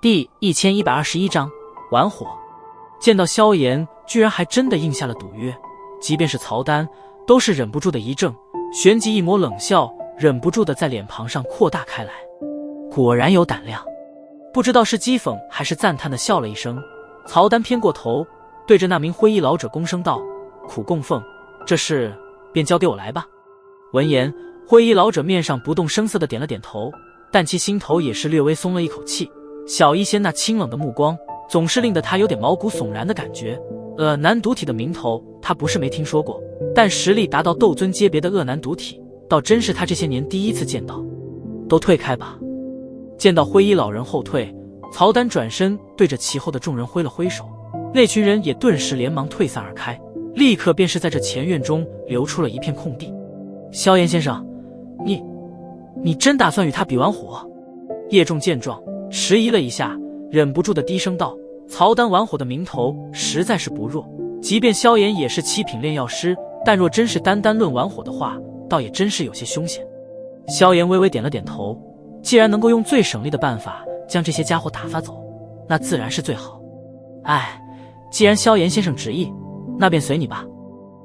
第1121章玩火。见到萧炎居然还真的应下了赌约，即便是曹丹都是忍不住的一怔，旋即一抹冷笑忍不住的在脸庞上扩大开来。果然有胆量。不知道是讥讽还是赞叹的笑了一声，曹丹偏过头对着那名灰衣老者躬声道：苦供奉，这事便交给我来吧。闻言，灰衣老者面上不动声色的点了点头，但其心头也是略微松了一口气。小医仙那清冷的目光总是令得他有点毛骨悚然的感觉。男毒体的名头他不是没听说过，但实力达到斗尊阶别的恶男毒体倒真是他这些年第一次见到。都退开吧。见到灰衣老人后退，曹丹转身对着其后的众人挥了挥手，那群人也顿时连忙退散而开，立刻便是在这前院中留出了一片空地。萧炎先生，你真打算与他比玩火？叶仲见状迟疑了一下，忍不住的低声道：曹丹玩火的名头实在是不弱，即便萧炎也是7品炼药师，但若真是单论玩火的话，倒也真是有些凶险。萧炎微微点了点头，既然能够用最省力的办法将这些家伙打发走，那自然是最好。既然萧炎先生执意，那便随你吧。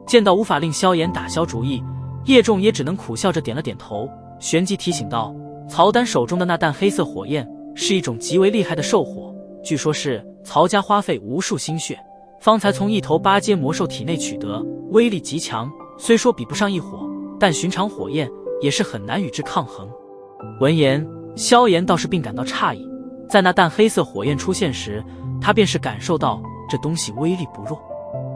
见到无法令萧炎打消主意，叶仲也只能苦笑着点了点头，旋即提醒道：曹丹手中的那淡黑色火焰是一种极为厉害的兽火，据说是曹家花费无数心血方才从一头8阶魔兽体内取得，威力极强，虽说比不上异火，但寻常火焰也是很难与之抗衡。闻言，萧炎倒是并感到诧异，在那淡黑色火焰出现时，他便是感受到这东西威力不弱。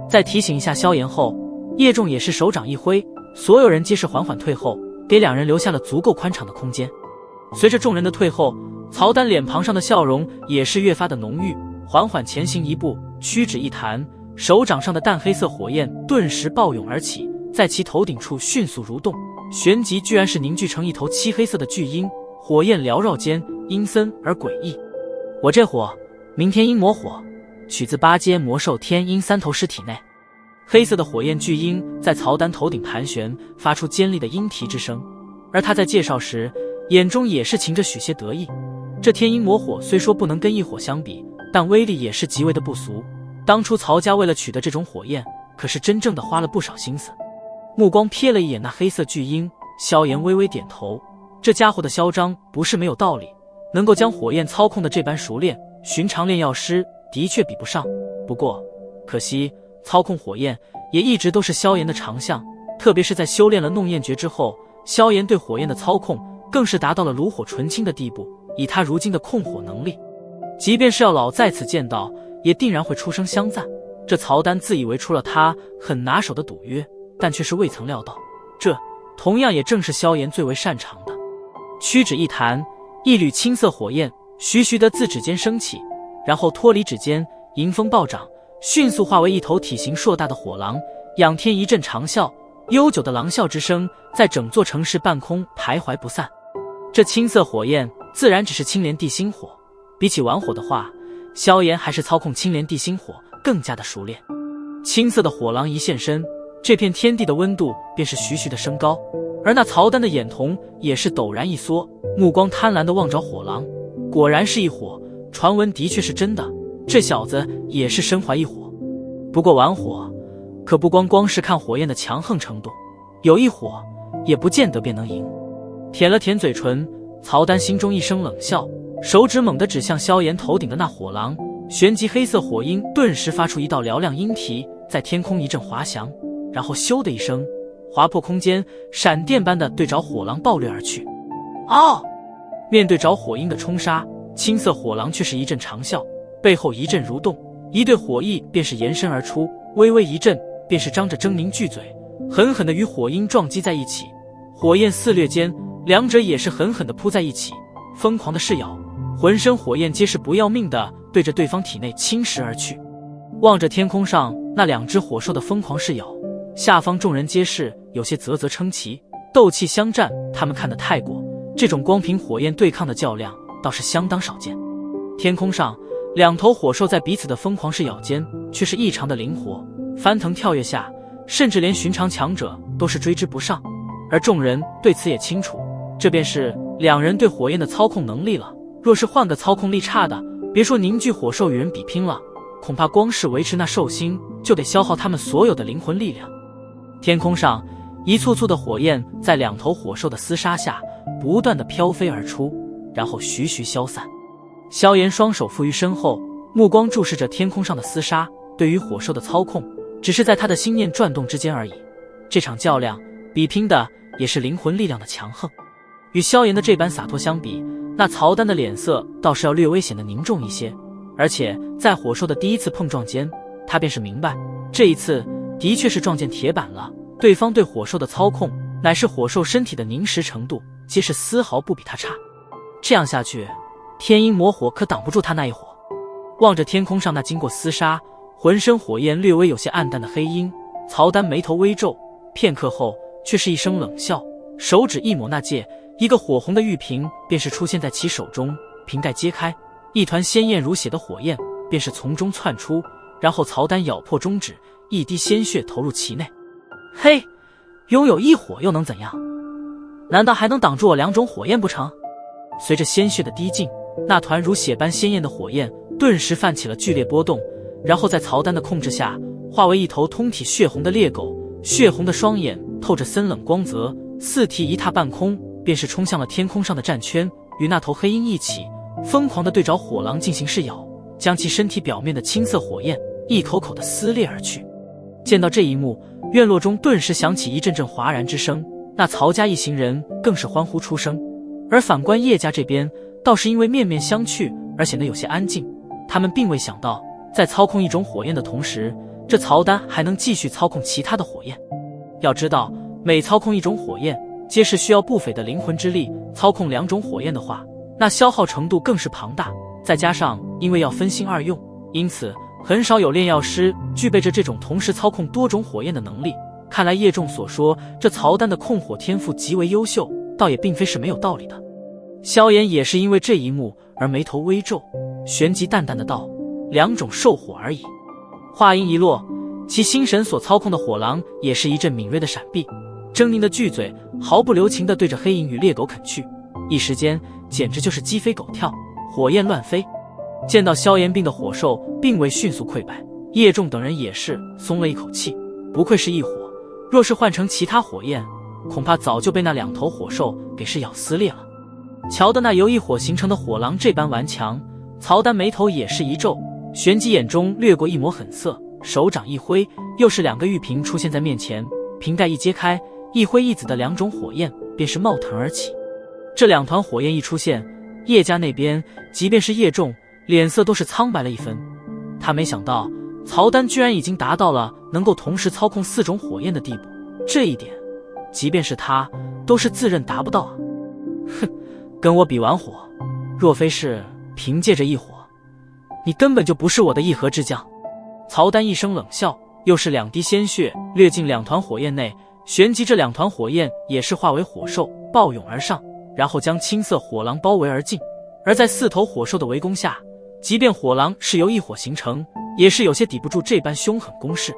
再提醒一下萧炎后，叶仲也是手掌一挥，所有人皆是缓缓退后，给两人留下了足够宽敞的空间。随着众人的退后，曹丹脸庞上的笑容也是越发的浓郁，缓缓前行一步，屈指一弹，手掌上的淡黑色火焰顿时暴涌而起，在其头顶处迅速蠕动，旋即居然是凝聚成一头漆黑色的巨鹰，火焰缭绕间阴森而诡异。我这火明天阴魔火，取自8阶魔兽天鹰3头尸体内。黑色的火焰巨鹰在曹丹头顶盘旋，发出尖利的鹰啼之声，而他在介绍时眼中也是噙着许些得意。这天鹰魔火虽说不能跟异火相比，但威力也是极为的不俗，当初曹家为了取得这种火焰，可是真正的花了不少心思。目光瞥了一眼那黑色巨鹰，萧炎微微点头，这家伙的嚣张不是没有道理，能够将火焰操控的这般熟练，寻常炼药师的确比不上。不过可惜操控火焰也一直都是萧炎的长项，特别是在修炼了弄焰诀之后，萧炎对火焰的操控更是达到了炉火纯青的地步。以他如今的控火能力，即便是要老在此见到，也定然会出声相赞。这曹丹自以为出了他很拿手的赌约，但却是未曾料到，这同样也正是萧炎最为擅长的。屈指一弹，一缕青色火焰徐徐地自指尖升起，然后脱离指尖，迎风暴涨，迅速化为一头体型硕大的火狼，仰天一阵长啸，悠久的狼啸之声在整座城市半空徘徊不散。这青色火焰自然只是青莲地心火，比起玩火的话，萧炎还是操控青莲地心火更加的熟练。青色的火狼一现身，这片天地的温度便是徐徐的升高，而那曹丹的眼瞳也是陡然一缩，目光贪婪地望着火狼。果然是异火，传闻的确是真的，这小子也是身怀异火。不过玩火可不光是看火焰的强横程度，有异火也不见得便能赢。舔了舔嘴唇，曹丹心中一声冷笑，手指猛地指向萧炎头顶的那火狼，旋即黑色火鹰顿时发出一道嘹亮鹰啼，在天空一阵滑翔，然后咻的一声划破空间，闪电般的对着火狼暴掠而去。面对着火鹰的冲杀，青色火狼却是一阵长啸，背后一阵蠕动，一对火翼便是延伸而出，微微一震，便是张着狰狞巨嘴，狠狠地与火鹰撞击在一起。火焰肆掠间，两者也是狠狠地扑在一起，疯狂的噬咬，浑身火焰皆是不要命的对着对方体内侵蚀而去。望着天空上那两只火兽的疯狂噬咬，下方众人皆是有些啧啧称奇，斗气相战他们看得太过，这种光凭火焰对抗的较量倒是相当少见。天空上两头火兽在彼此的疯狂噬咬间却是异常的灵活，翻腾跳跃下，甚至连寻常强者都是追之不上。而众人对此也清楚，这便是两人对火焰的操控能力了。若是换个操控力差的，别说凝聚火兽与人比拼了，恐怕光是维持那兽心就得消耗他们所有的灵魂力量。天空上一簇簇的火焰在两头火兽的厮杀下不断地飘飞而出，然后徐徐消散。萧炎双手负于身后，目光注视着天空上的厮杀，对于火兽的操控只是在他的心念转动之间而已。这场较量比拼的也是灵魂力量的强横。与萧炎的这般洒脱相比，那曹丹的脸色倒是要略微显得凝重一些。而且在火兽的第一次碰撞间，他便是明白，这一次的确是撞见铁板了。对方对火兽的操控乃是火兽身体的凝实程度，皆是丝毫不比他差。这样下去，天阴魔火可挡不住他那一火。望着天空上那经过厮杀浑身火焰略微有些暗淡的黑鹰，曹丹眉头微皱，片刻后却是一声冷笑，手指一抹那戒，一个火红的玉瓶便是出现在其手中，瓶盖揭开，一团鲜艳如血的火焰便是从中窜出，然后曹丹咬破中指，一滴鲜血投入其内。嘿，拥有一火又能怎样？难道还能挡住我两种火焰不成？随着鲜血的滴进，那团如血般鲜艳的火焰顿时泛起了剧烈波动，然后在曹丹的控制下化为一头通体血红的猎狗，血红的双眼透着森冷光泽，四蹄一踏半空，便是冲向了天空上的战圈，与那头黑鹰一起疯狂地对着火狼进行噬咬，将其身体表面的青色火焰一口口地撕裂而去。见到这一幕，院落中顿时响起一阵阵哗然之声，那曹家一行人更是欢呼出声。而反观叶家这边，倒是因为面面相觑而显得有些安静。他们并未想到，在操控一种火焰的同时，这曹丹还能继续操控其他的火焰。要知道，每操控一种火焰，皆是需要不菲的灵魂之力，操控两种火焰的话，那消耗程度更是庞大。再加上因为要分心二用，因此很少有炼药师具备着这种同时操控多种火焰的能力。看来叶仲所说这曹丹的控火天赋极为优秀，倒也并非是没有道理的。萧炎也是因为这一幕而眉头微皱，旋即淡淡的道：两种兽火而已。话音一落，其心神所操控的火狼也是一阵敏锐的闪避，狰狞的巨嘴毫不留情地对着黑影与猎狗啃去，一时间简直就是鸡飞狗跳，火焰乱飞。见到萧炎兵的火兽并未迅速溃败，叶仲等人也是松了一口气，不愧是异火，若是换成其他火焰，恐怕早就被那两头火兽给是咬撕裂了。瞧得那由异火形成的火狼这般顽强，曹丹眉头也是一皱，旋即眼中掠过一抹狠色，手掌一挥，又是两个玉瓶出现在面前，瓶盖一揭开，一灰一紫的两种火焰便是冒腾而起。这两团火焰一出现，叶家那边即便是叶仲脸色都是苍白了一分。他没想到曹丹居然已经达到了能够同时操控4种火焰的地步，这一点即便是他都是自认达不到啊。哼，跟我比玩火，若非是凭借着一火，你根本就不是我的一合之将。曹丹一声冷笑，又是2滴鲜血掠进2团火焰内，旋即这2团火焰也是化为火兽暴涌而上，然后将青色火狼包围而进。而在4头火兽的围攻下，即便火狼是由一火形成，也是有些抵不住这般凶狠攻势。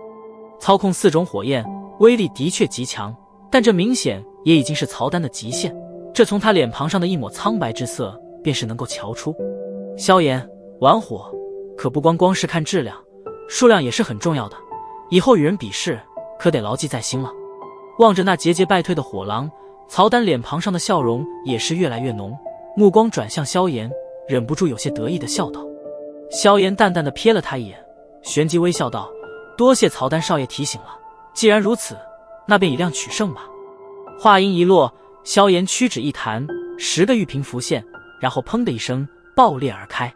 操控4种火焰，威力的确极强，但这明显也已经是曹丹的极限，这从他脸庞上的一抹苍白之色便是能够瞧出。萧炎，玩火可不光是看质量，数量也是很重要的，以后与人比试可得牢记在心了。望着那节节败退的火狼，曹丹脸庞上的笑容也是越来越浓，目光转向萧炎，忍不住有些得意的笑道。萧炎淡淡的瞥了他一眼，旋即微笑道：多谢曹丹少爷提醒了，既然如此，那便以量取胜吧。话音一落，萧炎屈指一弹，10个玉瓶浮现，然后砰的一声爆裂而开。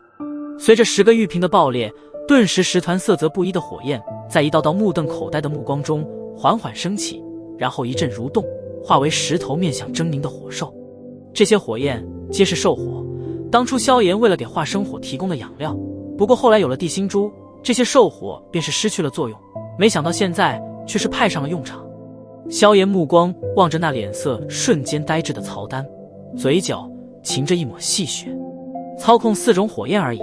随着10个玉瓶的爆裂，顿时10团色泽不一的火焰在一道道目瞪口呆的目光中缓缓升起，然后一阵蠕动，化为10头面向狰狞的火兽。这些火焰皆是兽火，当初萧炎为了给化生火提供的养料，不过后来有了地心珠，这些兽火便是失去了作用，没想到现在却是派上了用场。萧炎目光望着那脸色瞬间呆滞的曹丹，嘴角噙着一抹戏谑。操控4种火焰而已，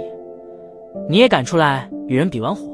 你也敢出来与人比玩火？